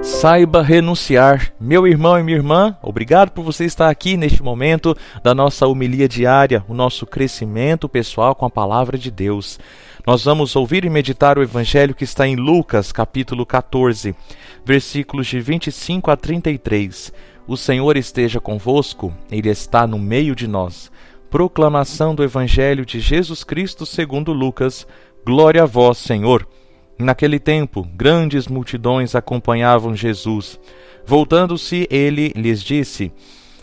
Saiba renunciar. Meu irmão e minha irmã, obrigado por você estar aqui neste momento da nossa homilia diária, o nosso crescimento pessoal com a palavra de Deus. Nós vamos ouvir e meditar o evangelho que está em Lucas, capítulo 14, versículos de 25 a 33. O Senhor esteja convosco, Ele está no meio de nós. Proclamação do evangelho de Jesus Cristo segundo Lucas. Glória a vós, Senhor. Naquele tempo, grandes multidões acompanhavam Jesus. Voltando-se, ele lhes disse: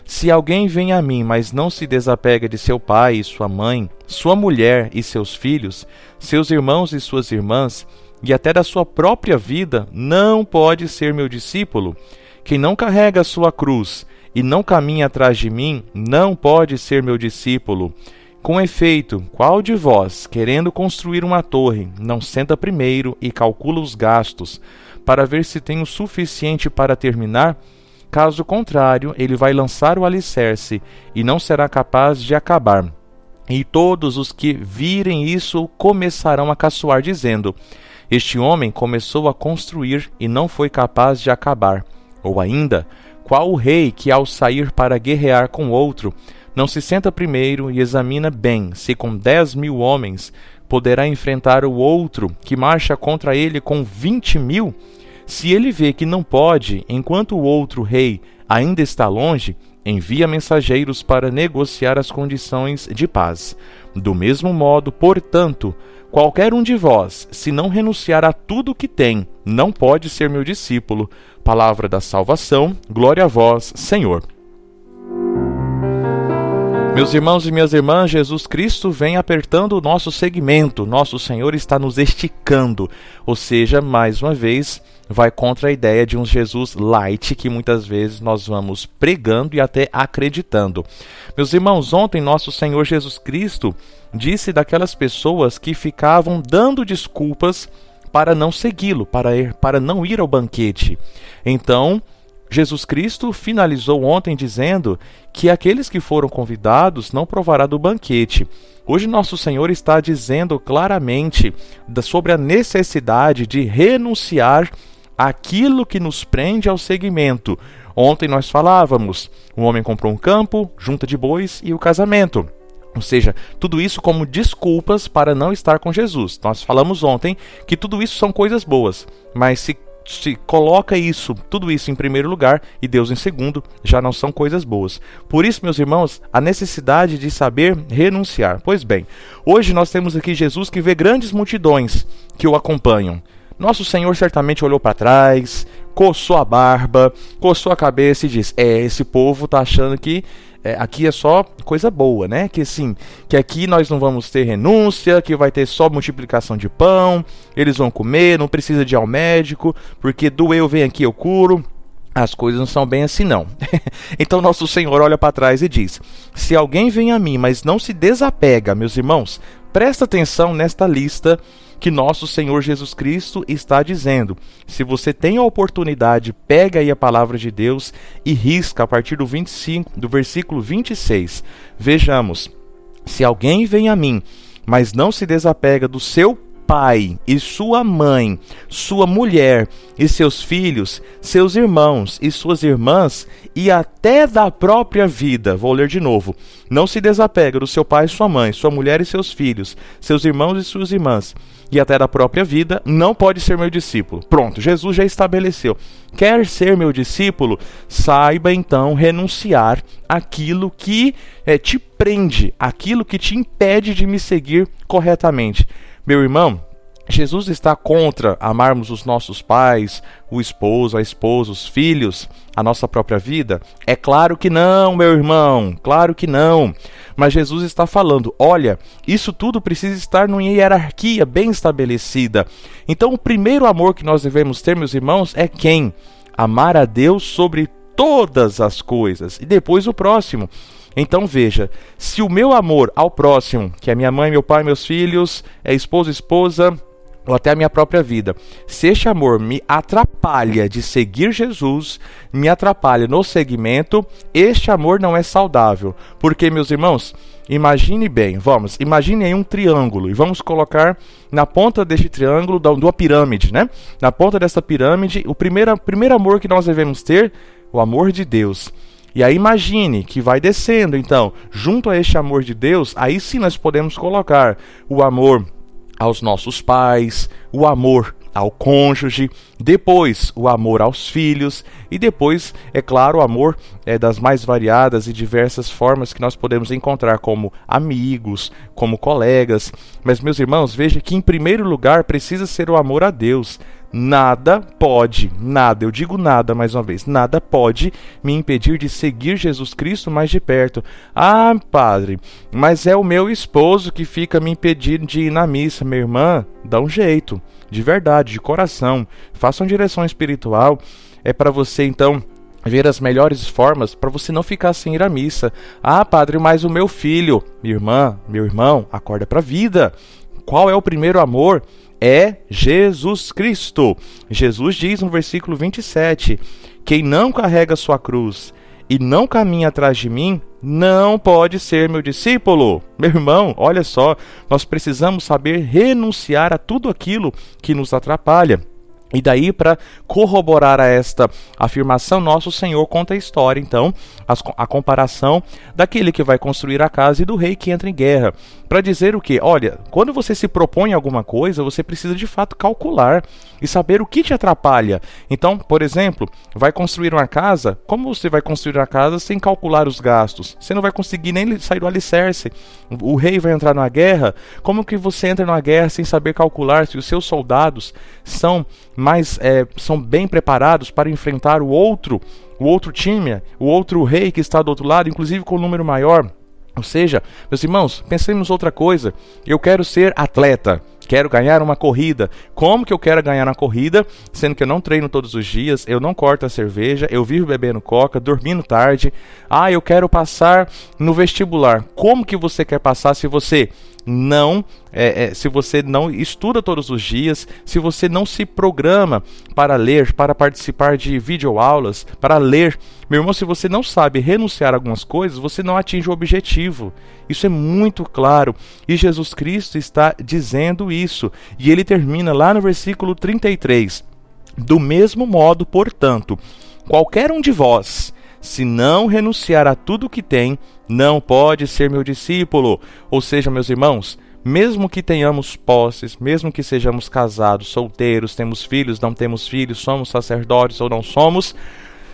Se alguém vem a mim, mas não se desapega de seu pai e sua mãe, sua mulher e seus filhos, seus irmãos e suas irmãs, e até da sua própria vida, não pode ser meu discípulo. Quem não carrega a sua cruz e não caminha atrás de mim, não pode ser meu discípulo. Com efeito, qual de vós, querendo construir uma torre, não senta primeiro e calcula os gastos, para ver se tem o suficiente para terminar? Caso contrário, ele vai lançar o alicerce e não será capaz de acabar. E todos os que virem isso começarão a caçoar, dizendo: Este homem começou a construir e não foi capaz de acabar. Ou ainda, qual o rei que, ao sair para guerrear com outro, não se senta primeiro e examina bem se com 10.000 homens poderá enfrentar o outro que marcha contra ele com 20.000? Se ele vê que não pode, enquanto o outro rei ainda está longe, envia mensageiros para negociar as condições de paz. Do mesmo modo, portanto, qualquer um de vós, se não renunciar a tudo o que tem, não pode ser meu discípulo. Palavra da salvação, glória a vós, Senhor. Meus irmãos e minhas irmãs, Jesus Cristo vem apertando o nosso segmento. Nosso Senhor está nos esticando. Ou seja, mais uma vez, vai contra a ideia de um Jesus light que muitas vezes nós vamos pregando e até acreditando. Meus irmãos, ontem nosso Senhor Jesus Cristo disse daquelas pessoas que ficavam dando desculpas para não segui-lo, para não ir ao banquete. Então, Jesus Cristo finalizou ontem dizendo que aqueles que foram convidados não provará do banquete. Hoje nosso Senhor está dizendo claramente sobre a necessidade de renunciar àquilo que nos prende ao segmento. Ontem nós falávamos, um homem comprou um campo, junta de bois e o casamento. Ou seja, tudo isso como desculpas para não estar com Jesus. Nós falamos ontem que tudo isso são coisas boas, mas se coloca tudo isso em primeiro lugar e Deus em segundo, já não são coisas boas. Por isso, meus irmãos, a necessidade de saber renunciar. Pois bem, hoje nós temos aqui Jesus que vê grandes multidões que o acompanham. Nosso Senhor certamente olhou para trás, coçou a barba, coçou a cabeça e disse: esse povo está achando que aqui é só coisa boa, né? Que aqui nós não vamos ter renúncia, que vai ter só multiplicação de pão, eles vão comer, não precisa de ir ao médico, porque doeu, vem aqui, eu curo. As coisas não são bem assim, não. Então nosso Senhor olha para trás e diz: se alguém vem a mim, mas não se desapega, meus irmãos, presta atenção nesta lista que nosso Senhor Jesus Cristo está dizendo. Se você tem a oportunidade, pega aí a palavra de Deus e risca a partir do versículo 26. Vejamos: se alguém vem a mim, mas não se desapega do seu pai e sua mãe, sua mulher e seus filhos, seus irmãos e suas irmãs, e até da própria vida. Vou ler de novo. Não se desapega do seu pai e sua mãe, sua mulher e seus filhos, seus irmãos e suas irmãs, e até da própria vida, não pode ser meu discípulo. Pronto, Jesus já estabeleceu. Quer ser meu discípulo? Saiba então renunciar àquilo que te prende, aquilo que te impede de me seguir corretamente. Meu irmão, Jesus está contra amarmos os nossos pais, o esposo, a esposa, os filhos, a nossa própria vida? É claro que não, meu irmão, claro que não. Mas Jesus está falando: olha, isso tudo precisa estar numa hierarquia bem estabelecida. Então o primeiro amor que nós devemos ter, meus irmãos, é quem? Amar a Deus sobre todas as coisas. E depois o próximo. Então veja, se o meu amor ao próximo, que é minha mãe, meu pai, meus filhos, esposa, ou até a minha própria vida, se este amor me atrapalha de seguir Jesus, me atrapalha no segmento, este amor não é saudável. Porque, meus irmãos, imagine bem, imagine aí um triângulo e vamos colocar na ponta deste triângulo de uma pirâmide, né? Na ponta dessa pirâmide, o primeiro amor que nós devemos ter, o amor de Deus. E aí imagine que vai descendo, então, junto a este amor de Deus, aí sim nós podemos colocar o amor aos nossos pais, o amor ao cônjuge, depois o amor aos filhos e depois, é claro, o amor das mais variadas e diversas formas que nós podemos encontrar como amigos, como colegas. Mas, meus irmãos, veja que em primeiro lugar precisa ser o amor a Deus. Nada pode, eu digo nada mais uma vez, nada pode me impedir de seguir Jesus Cristo mais de perto. Ah, padre, mas é o meu esposo que fica me impedindo de ir na missa. Minha irmã, dá um jeito, de verdade, de coração, faça uma direção espiritual, é para você então ver as melhores formas para você não ficar sem ir à missa. Ah, padre, mas o meu filho, minha irmã, meu irmão, acorda para a vida. Qual é o primeiro amor? É Jesus Cristo. Jesus diz no versículo 27, quem não carrega sua cruz e não caminha atrás de mim, não pode ser meu discípulo. Meu irmão, olha só, nós precisamos saber renunciar a tudo aquilo que nos atrapalha. E daí, para corroborar a esta afirmação, nosso Senhor conta a história, então, a comparação daquele que vai construir a casa e do rei que entra em guerra. Para dizer o quê? Olha, quando você se propõe alguma coisa, você precisa de fato calcular e saber o que te atrapalha. Então, por exemplo, vai construir uma casa, como você vai construir a casa sem calcular os gastos? Você não vai conseguir nem sair do alicerce. O rei vai entrar numa guerra, como que você entra numa guerra sem saber calcular se os seus soldados são bem preparados para enfrentar o outro time, o outro rei que está do outro lado, inclusive com um número maior? Ou seja, meus irmãos, pensemos outra coisa. Eu quero ser atleta, quero ganhar uma corrida. Como que eu quero ganhar uma corrida, sendo que eu não treino todos os dias, eu não corto a cerveja, eu vivo bebendo coca, dormindo tarde? Ah, eu quero passar no vestibular. Como que você quer passar se você não estuda todos os dias, se você não se programa para ler, para participar de videoaulas, para ler? Meu irmão, se você não sabe renunciar a algumas coisas, você não atinge o objetivo. Isso é muito claro. E Jesus Cristo está dizendo isso. E ele termina lá no versículo 33. Do mesmo modo, portanto, qualquer um de vós, se não renunciar a tudo que tem, não pode ser meu discípulo. Ou seja, meus irmãos, mesmo que tenhamos posses, mesmo que sejamos casados, solteiros, temos filhos, não temos filhos, somos sacerdotes ou não somos,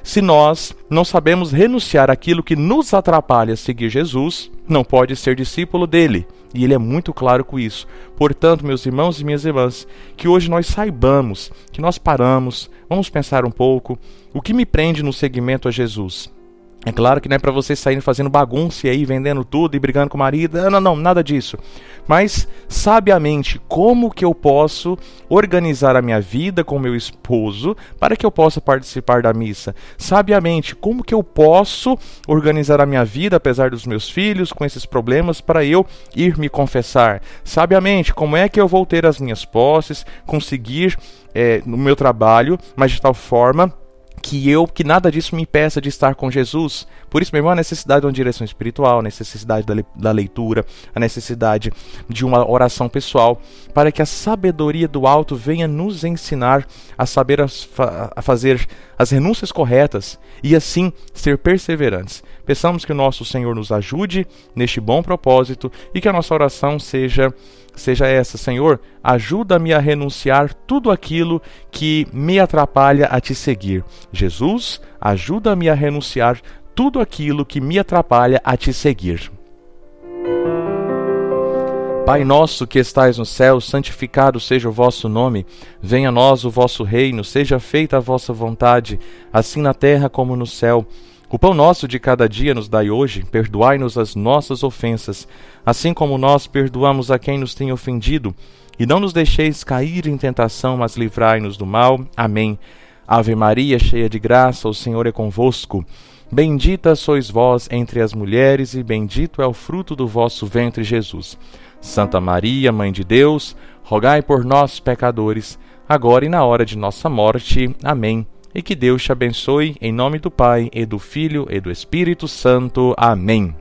se nós não sabemos renunciar àquilo que nos atrapalha a seguir Jesus, não pode ser discípulo dele. E ele é muito claro com isso. Portanto, meus irmãos e minhas irmãs, que hoje nós saibamos, que nós paramos, vamos pensar um pouco, o que me prende no seguimento a Jesus? É claro que não é para você sair fazendo bagunça e aí vendendo tudo e brigando com o marido. Não, nada disso. Mas, sabiamente, como que eu posso organizar a minha vida com meu esposo para que eu possa participar da missa? Sabiamente, como que eu posso organizar a minha vida, apesar dos meus filhos, com esses problemas, para eu ir me confessar? Sabiamente, como é que eu vou ter as minhas posses, conseguir no meu trabalho, mas de tal forma que nada disso me impeça de estar com Jesus. Por isso, meu irmão, a necessidade de uma direção espiritual, a necessidade da leitura, a necessidade de uma oração pessoal, para que a sabedoria do alto venha nos ensinar a saber a fazer as renúncias corretas e assim ser perseverantes. Peçamos que o nosso Senhor nos ajude neste bom propósito e que a nossa oração seja essa: Senhor, ajuda-me a renunciar tudo aquilo que me atrapalha a te seguir. Jesus, ajuda-me a renunciar tudo aquilo que me atrapalha a te seguir. Pai nosso que estais no céu, santificado seja o vosso nome. Venha a nós o vosso reino, seja feita a vossa vontade, assim na terra como no céu. O pão nosso de cada dia nos dai hoje, perdoai-nos as nossas ofensas, assim como nós perdoamos a quem nos tem ofendido. E não nos deixeis cair em tentação, mas livrai-nos do mal. Amém. Ave Maria, cheia de graça, o Senhor é convosco. Bendita sois vós entre as mulheres, e bendito é o fruto do vosso ventre, Jesus. Santa Maria, Mãe de Deus, rogai por nós, pecadores, agora e na hora de nossa morte. Amém. E que Deus te abençoe, em nome do Pai, e do Filho, e do Espírito Santo. Amém.